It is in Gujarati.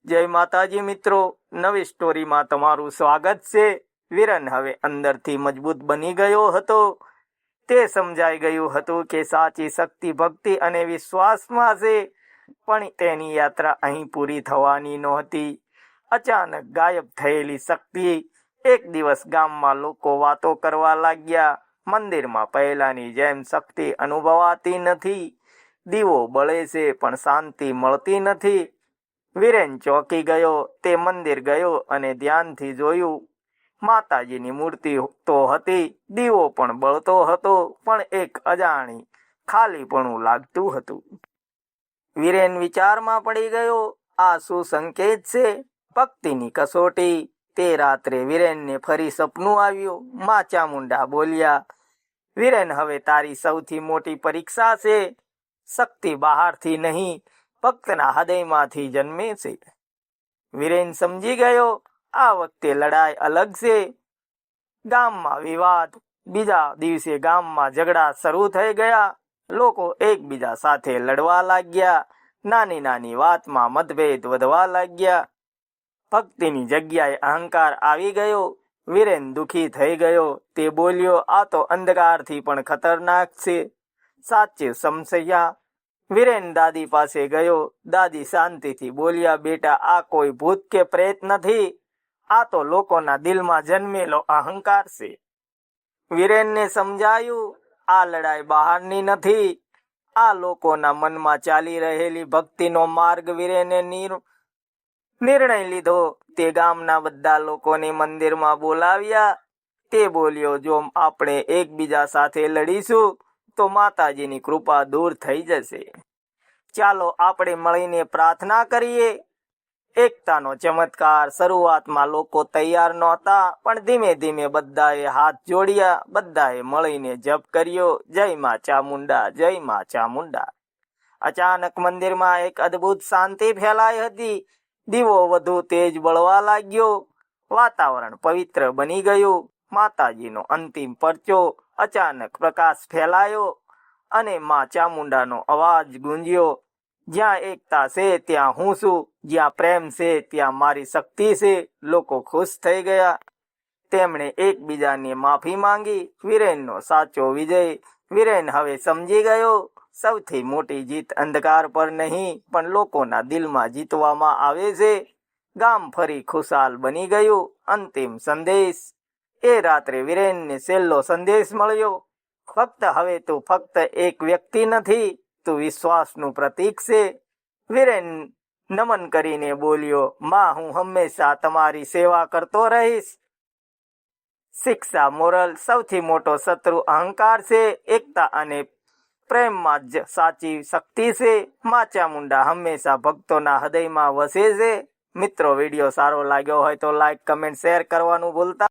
જય માતાજી મિત્રો, નવી સ્ટોરીમાં તમારું સ્વાગત છે। વિરન હવે અંદરથી મજબૂત બની ગયો હતો। તે સમજાઈ ગયું હતું કે સાચી શક્તિ ભક્તિ અને વિશ્વાસમાં છે, પણ તેની યાત્રા અહીં પૂરી થવાની નહોતી। અચાનક ગાયબ થયેલી શક્તિ એક દિવસ ગામમાં લોકો વાતો કરવા લાગ્યા। મંદિરમાં પહેલાની જેમ શક્તિ અનુભવાતી નથી, દીવો બળે છે પણ શાંતિ મળતી નથી। વિરેન ચોંકી ગયો। તે મંદિર ગયો અને ધ્યાનથી જોયું। માતાજીની મૂર્તિ તો હતી, દીવો પણ બળતો હતો, પણ એક અજાણી ખાલીપણું લાગતું હતું। વિરેન વિચારમાં પડી ગયો, આ શું સંકેત છે? ભક્તિની કસોટી। તે રાત્રે વિરેનને ફરી સપનું આવ્યું। માં ચામુંડા બોલ્યા, વિરેન, હવે તારી સૌથી મોટી પરીક્ષા છે। શક્તિ બહારથી નહીં, ભક્તના હૃદયમાંથી જન્મે છે। વિરેન સમજી ગયો, આ વખતે લડાઈ અલગ છે। ગામમાં વિવાદ। બીજા દિવસે ગામમાં ઝઘડા શરૂ થઈ ગયા। લોકો એકબીજા સાથે લડવા લાગ્યા। નાની નાની વાતમાં મતભેદ વધવા લાગ્યા। ભક્તિની જગ્યાએ અહંકાર આવી ગયો। વિરેન દુઃખી થઈ ગયો। તે બોલ્યો, આ તો અંધકારથી પણ ખતરનાક છે। સાચે સમસ્યા। વિરેન દાદી પાસે ગયો। દાદી શાંતિથી બોલ્યા, બેટા, આ કોઈ ભૂત કે પ્રેત નથી, આ તો લોકોના દિલમાં જન્મેલો અહંકાર છે। વિરેનને સમજાયું, આ લડાઈ બહારની નથી, આ લોકોના મનમાં ચાલી રહેલી ભક્તિનો માર્ગ। વિરેને નિર્ણય લીધો। તે ગામના બધા લોકોને મંદિરમાં બોલાવ્યા। તે બોલ્યો, જો આપણે એકબીજા સાથે લડીશું તો માતાજીની કૃપા દૂર થઈ જશે। ચાલો આપણે મળીને પ્રાર્થના કરીએ। એકતાનો ચમત્કાર। શરૂઆતમાં લોકો તૈયાર નહોતા, પણ ધીમે ધીમે બધાએ હાથ જોડ્યા। બધાએ મળીને જપ કર્યો, જય માં ચામુંડા, જય માં ચામુંડા। અચાનક મંદિરમાં એક અદ્ભુત શાંતિ ફેલાઈ હતી। દીવો વધુ તેજ બળવા લાગ્યો। વાતાવરણ પવિત્ર બની ગયું। માતાજીનો અંતિમ પરચો। અચાનક પ્રકાશ ફેલાયો અને માં ચામુંડાનો અવાજ ગુંજ્યો, જ્યાં એકતા છે ત્યાં હું છું, જ્યાં પ્રેમ છે ત્યાં મારી શક્તિ છે। લોકો ખુશ થઈ ગયા। તેમણે એકબીજાને માફી માંગી। વિરેનનો સાચો વિજય। વિરેન હવે સમજી ગયો, સૌથી મોટી જીત અંધકાર પર નહીં, પણ લોકોના દિલમાં જીતવામાં આવે છે। ગામ ફરી ખુશાલ બની ગયું। અંતિમ સંદેશ। એ રાત્રે વિરેનને છેલ્લો સંદેશ મળ્યો, ફક્ત હવે તું ફક્ત એક વ્યક્તિ નથી, તું વિશ્વાસનું પ્રતીક છે। વિરેન નમન કરીને બોલ્યો, માં, હું હંમેશા તમારી સેવા કરતો રહીશ। શિક્ષા મોરલ। સૌથી મોટો શત્રુ અહંકાર છે। એકતા અને પ્રેમમાં જ સાચી શક્તિ છે। માં ચામુંડા હંમેશા ભક્તોના હૃદયમાં વસે છે। મિત્રો, વિડીયો સારો લાગ્યો હોય તો લાઈક, કમેન્ટ, શેર કરવાનું ભૂલતા